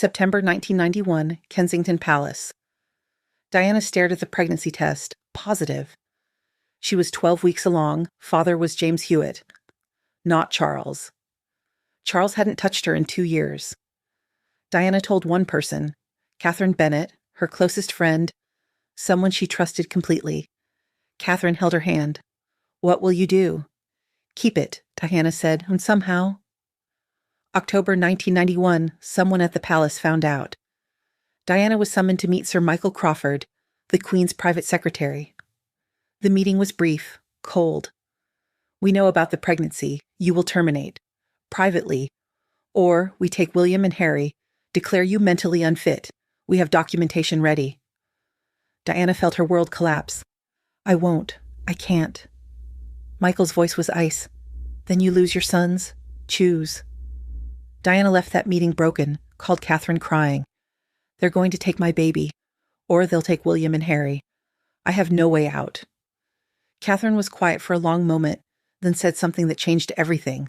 September 1991, Kensington Palace. Diana stared at the pregnancy test. Positive. She was 12 weeks along. Father was James Hewitt. Not Charles. Charles hadn't touched her in 2 years. Diana told one person, Catherine Bennett, her closest friend, someone she trusted completely. Catherine held her hand. What will you do? Keep it, Diana said, and somehow. October 1991, someone at the palace found out. Diana was summoned to meet Sir Michael Crawford, the Queen's private secretary. The meeting was brief, cold. We know about the pregnancy. You will terminate. Privately. Or we take William and Harry, declare you mentally unfit. We have documentation ready. Diana felt her world collapse. I won't. I can't. Michael's voice was ice. Then you lose your sons. Choose. Diana left that meeting broken, called Catherine crying. They're going to take my baby, or they'll take William and Harry. I have no way out. Catherine was quiet for a long moment, then said something that changed everything.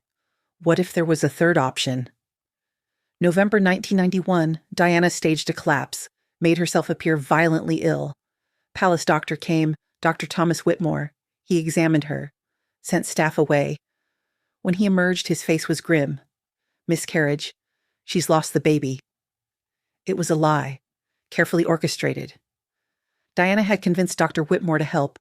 What if there was a third option? November 1991, Diana staged a collapse, made herself appear violently ill. Palace doctor came, Dr. Thomas Whitmore. He examined her, sent staff away. When he emerged, his face was grim. Miscarriage. She's lost the baby. It was a lie, carefully orchestrated. Diana had convinced Dr. Whitmore to help,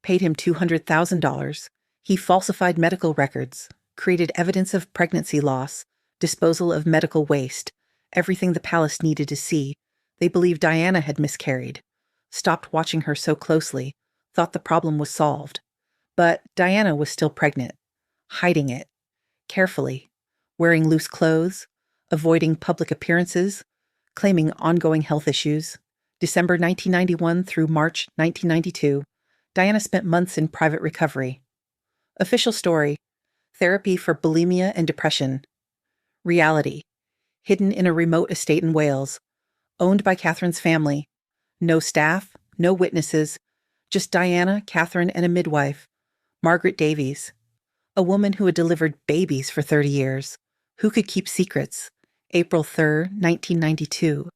paid him $200,000. He falsified medical records, created evidence of pregnancy loss, disposal of medical waste, everything the palace needed to see. They believed Diana had miscarried, stopped watching her so closely, thought the problem was solved. But Diana was still pregnant, hiding it, carefully, wearing loose clothes, avoiding public appearances, claiming ongoing health issues. December 1991 through March 1992, Diana spent months in private recovery. Official story: therapy for bulimia and depression. Reality: hidden in a remote estate in Wales, owned by Catherine's family. No staff, no witnesses, just Diana, Catherine, and a midwife, Margaret Davies, a woman who had delivered babies for 30 years. Who could keep secrets? April 3rd, 1992.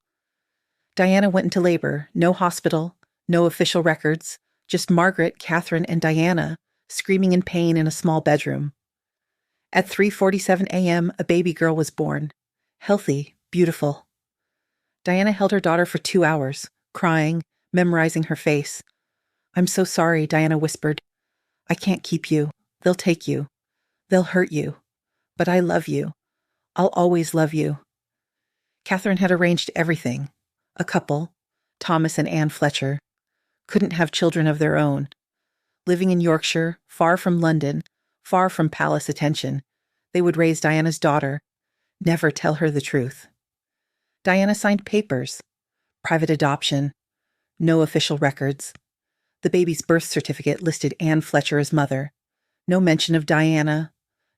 Diana went into labor. No hospital, no official records, just Margaret, Catherine, and Diana screaming in pain in a small bedroom. At 3:47 a.m., a baby girl was born. Healthy, beautiful. Diana held her daughter for 2 hours, crying, memorizing her face. I'm so sorry, Diana whispered. I can't keep you. They'll take you. They'll hurt you. But I love you. I'll always love you. Catherine had arranged everything. A couple, Thomas and Anne Fletcher, couldn't have children of their own. Living in Yorkshire, far from London, far from palace attention, they would raise Diana's daughter, never tell her the truth. Diana signed papers. Private adoption. No official records. The baby's birth certificate listed Anne Fletcher as mother. No mention of Diana.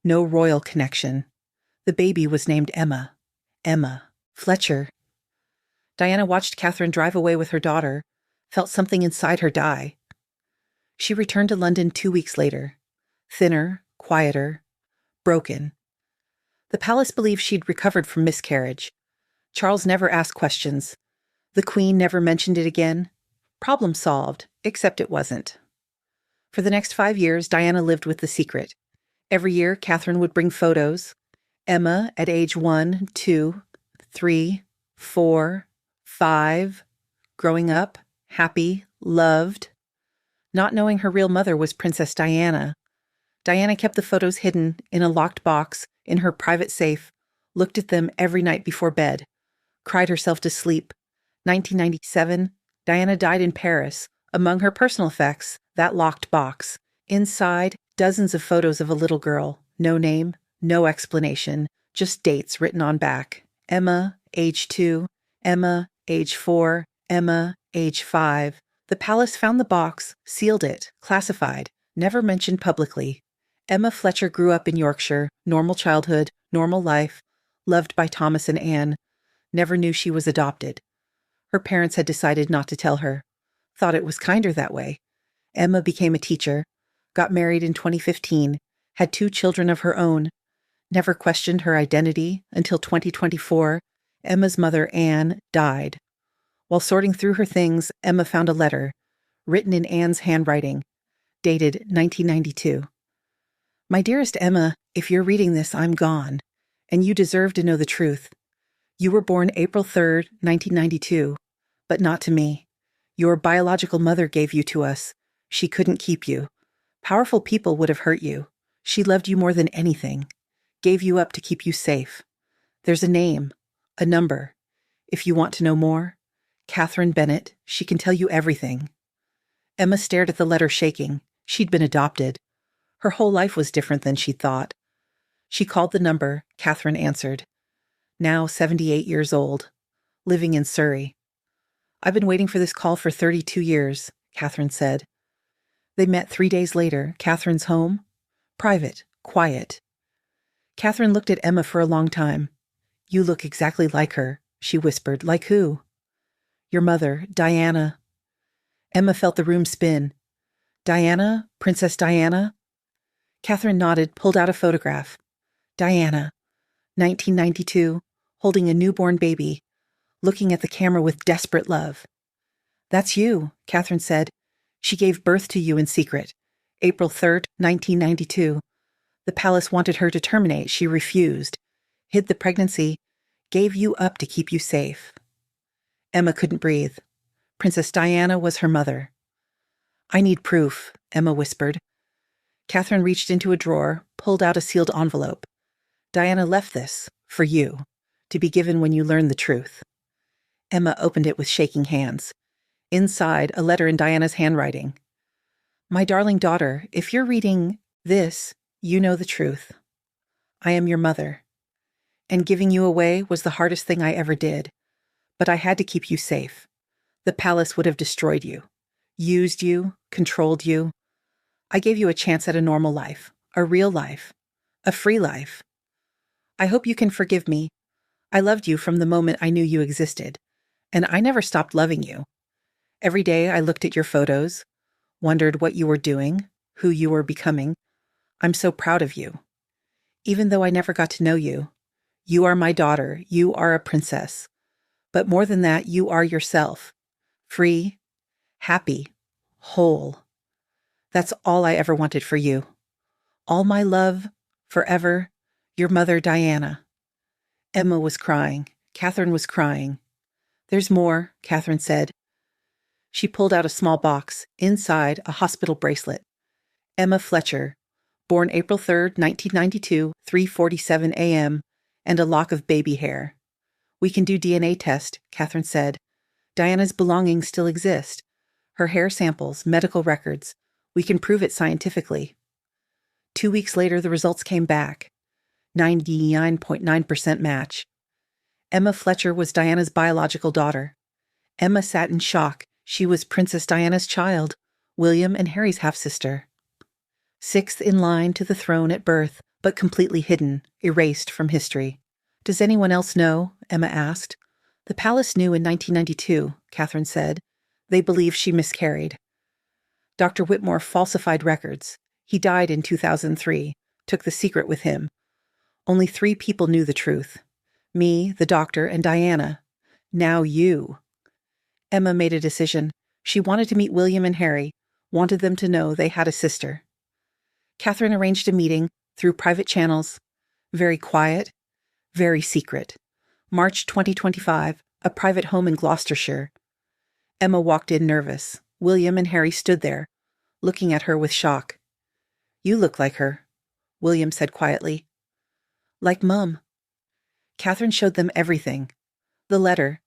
No royal connection. The baby was named Emma. Emma Fletcher. Diana watched Catherine drive away with her daughter, felt something inside her die. She returned to London 2 weeks later, thinner, quieter, broken. The palace believed she'd recovered from miscarriage. Charles never asked questions. The Queen never mentioned it again. Problem solved, except it wasn't. For the next 5 years, Diana lived with the secret. Every year, Catherine would bring photos. Emma at age 1, 2, 3, 4, 5, growing up, happy, loved. Not knowing her real mother was Princess Diana. Diana kept the photos hidden in a locked box in her private safe, looked at them every night before bed, cried herself to sleep. 1997, Diana died in Paris. Among her personal effects, that locked box. Inside, dozens of photos of a little girl. No name, no explanation, just dates written on back. Emma, age 2, Emma, age 4, Emma, age 5. The palace found the box, sealed it, classified, never mentioned publicly. Emma Fletcher grew up in Yorkshire, normal childhood, normal life, loved by Thomas and Anne, never knew she was adopted. Her parents had decided not to tell her, thought it was kinder that way. Emma became a teacher, got married in 2015, had 2 children of her own, never questioned her identity until 2024, Emma's mother, Anne, died. While sorting through her things, Emma found a letter, written in Anne's handwriting, dated 1992. My dearest Emma, if you're reading this, I'm gone, and you deserve to know the truth. You were born April 3rd, 1992, but not to me. Your biological mother gave you to us. She couldn't keep you. Powerful people would have hurt you. She loved you more than anything. Gave you up to keep you safe. There's a name, a number. If you want to know more, Catherine Bennett, she can tell you everything. Emma stared at the letter, shaking. She'd been adopted. Her whole life was different than she'd thought. She called the number. Catherine answered. Now 78 years old, living in Surrey. I've been waiting for this call for 32 years, Catherine said. They met 3 days later. Catherine's home? Private, quiet. Catherine looked at Emma for a long time. You look exactly like her, she whispered. Like who? Your mother, Diana. Emma felt the room spin. Diana? Princess Diana? Catherine nodded, pulled out a photograph. Diana, 1992, holding a newborn baby, looking at the camera with desperate love. That's you, Catherine said. She gave birth to you in secret. April 3rd, 1992. The palace wanted her to terminate. She refused. Hid the pregnancy. Gave you up to keep you safe. Emma couldn't breathe. Princess Diana was her mother. I need proof, Emma whispered. Catherine reached into a drawer, pulled out a sealed envelope. Diana left this, for you, to be given when you learn the truth. Emma opened it with shaking hands. Inside, a letter in Diana's handwriting. My darling daughter, if you're reading this, you know the truth. I am your mother. And giving you away was the hardest thing I ever did. But I had to keep you safe. The palace would have destroyed you, used you, controlled you. I gave you a chance at a normal life, a real life, a free life. I hope you can forgive me. I loved you from the moment I knew you existed, and I never stopped loving you. Every day I looked at your photos, wondered what you were doing, who you were becoming. I'm so proud of you. Even though I never got to know you, you are my daughter, you are a princess. But more than that, you are yourself. Free, happy, whole. That's all I ever wanted for you. All my love, forever, your mother, Diana. Emma was crying. Catherine was crying. There's more, Catherine said. She pulled out a small box, inside a hospital bracelet. Emma Fletcher, born April 3rd, 1992, 3:47 a.m., and a lock of baby hair. We can do DNA test, Catherine said. Diana's belongings still exist. Her hair samples, medical records. We can prove it scientifically. 2 weeks later, the results came back. 99.9% match. Emma Fletcher was Diana's biological daughter. Emma sat in shock. She was Princess Diana's child, William and Harry's half-sister. Sixth in line to the throne at birth, but completely hidden, erased from history. Does anyone else know? Emma asked. The palace knew in 1992, Catherine said. They believe she miscarried. Dr. Whitmore falsified records. He died in 2003, took the secret with him. Only 3 people knew the truth. Me, the doctor, and Diana. Now you. Emma made a decision. She wanted to meet William and Harry, wanted them to know they had a sister. Catherine arranged a meeting through private channels. Very quiet, very secret. March 2025, a private home in Gloucestershire. Emma walked in nervous. William and Harry stood there, looking at her with shock. You look like her, William said quietly. Like Mum. Catherine showed them everything. The letter,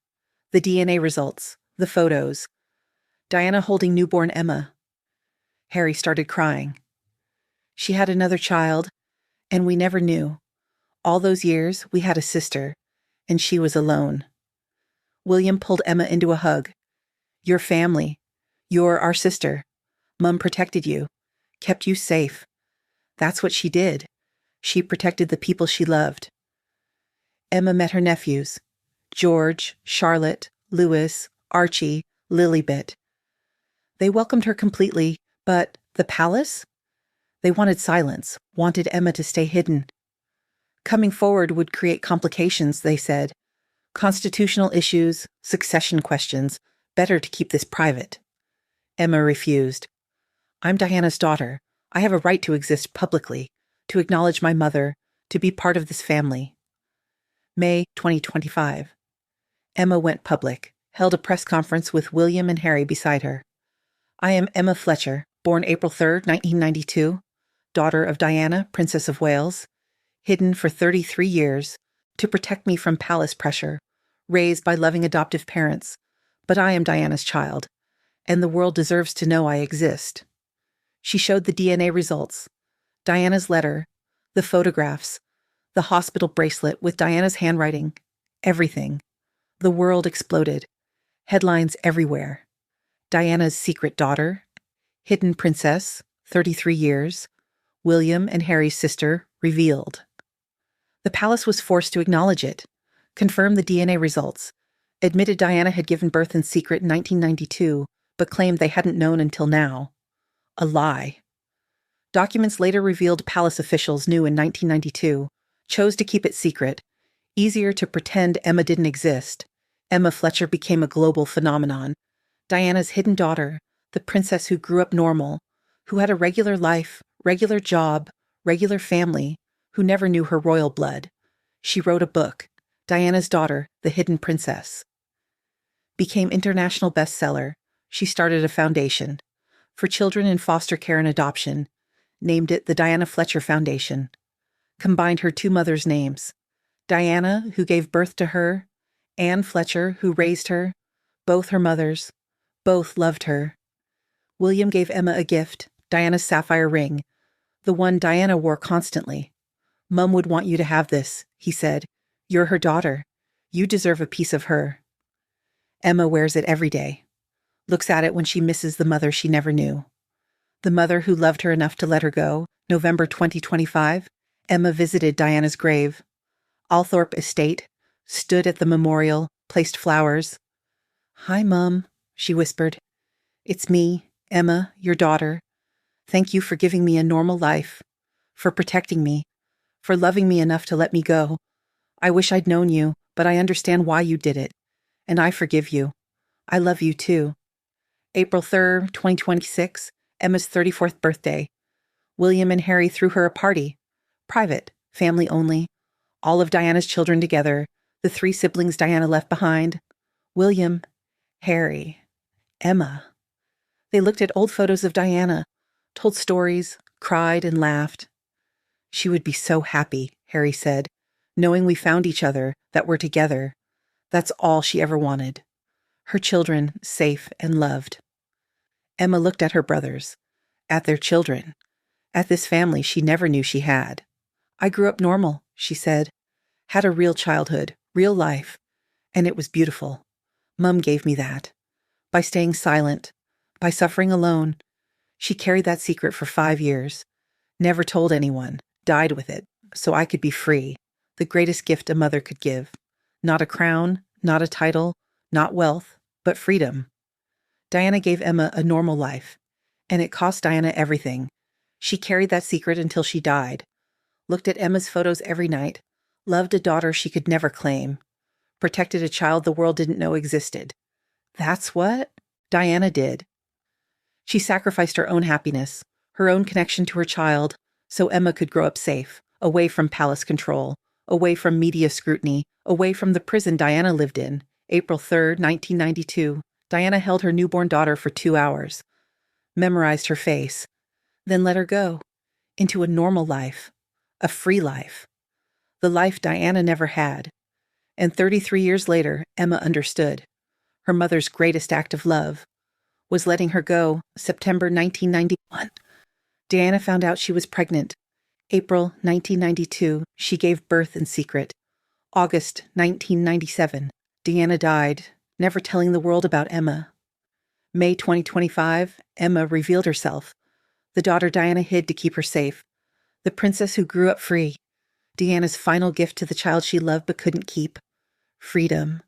the DNA results, the photos. Diana holding newborn Emma. Harry started crying. She had another child, and we never knew. All those years, we had a sister, and she was alone. William pulled Emma into a hug. Your family. You're our sister. Mum protected you, kept you safe. That's what she did. She protected the people she loved. Emma met her nephews, George, Charlotte, Louis, Archie, Lilibet. They welcomed her completely, but the palace? They wanted silence, wanted Emma to stay hidden. Coming forward would create complications, they said. Constitutional issues, succession questions. Better to keep this private. Emma refused. I'm Diana's daughter. I have a right to exist publicly, to acknowledge my mother, to be part of this family. May 2025. Emma went public, held a press conference with William and Harry beside her. I am Emma Fletcher, born April 3, 1992, daughter of Diana, Princess of Wales, hidden for 33 years to protect me from palace pressure, raised by loving adoptive parents, but I am Diana's child, and the world deserves to know I exist. She showed the DNA results, Diana's letter, the photographs, the hospital bracelet with Diana's handwriting, everything. The world exploded. Headlines everywhere. Diana's secret daughter, hidden princess, 33 years, William and Harry's sister, revealed. The palace was forced to acknowledge it, confirm the DNA results, admitted Diana had given birth in secret in 1992, but claimed they hadn't known until now. A lie. Documents later revealed palace officials knew in 1992, chose to keep it secret. Easier to pretend Emma didn't exist. Emma Fletcher became a global phenomenon. Diana's hidden daughter, the princess who grew up normal, who had a regular life, regular job, regular family, who never knew her royal blood. She wrote a book, Diana's Daughter, The Hidden Princess. Became international bestseller. She started a foundation for children in foster care and adoption, named it the Diana Fletcher Foundation. Combined her two mothers' names, Diana, who gave birth to her, Anne Fletcher, who raised her, both her mothers, both loved her. William gave Emma a gift, Diana's sapphire ring, the one Diana wore constantly. Mum would want you to have this, he said. You're her daughter. You deserve a piece of her. Emma wears it every day. Looks at it when she misses the mother she never knew. The mother who loved her enough to let her go. November 2025, Emma visited Diana's grave. Althorpe Estate, stood at the memorial, placed flowers. Hi, Mum, she whispered. It's me, Emma, your daughter. Thank you for giving me a normal life, for protecting me, for loving me enough to let me go. I wish I'd known you, but I understand why you did it, and I forgive you. I love you too. April 3rd, 2026, Emma's 34th birthday. William and Harry threw her a party. Private, family only. All of Diana's children together, the 3 siblings Diana left behind. William, Harry, Emma. They looked at old photos of Diana, told stories, cried and laughed. She would be so happy, Harry said, knowing we found each other, that we're together. That's all she ever wanted. Her children safe and loved. Emma looked at her brothers, at their children, at this family she never knew she had. I grew up normal, she said. Had a real childhood, real life, and it was beautiful. Mum gave me that. By staying silent, by suffering alone. She carried that secret for 5 years. Never told anyone, died with it, so I could be free. The greatest gift a mother could give. Not a crown, not a title, not wealth, but freedom. Diana gave Emma a normal life, and it cost Diana everything. She carried that secret until she died. Looked at Emma's photos every night. Loved a daughter she could never claim. Protected a child the world didn't know existed. That's what Diana did. She sacrificed her own happiness, her own connection to her child, so Emma could grow up safe, away from palace control, away from media scrutiny, away from the prison Diana lived in. April 3rd, 1992, Diana held her newborn daughter for 2 hours, memorized her face, then let her go, into a normal life, a free life, the life Diana never had. And 33 years later, Emma understood. Her mother's greatest act of love was letting her go. September 1991. Diana found out she was pregnant. April 1992, she gave birth in secret. August 1997, Diana died, never telling the world about Emma. May 2025, Emma revealed herself, the daughter Diana hid to keep her safe, the princess who grew up free, Diana's final gift to the child she loved but couldn't keep. Freedom.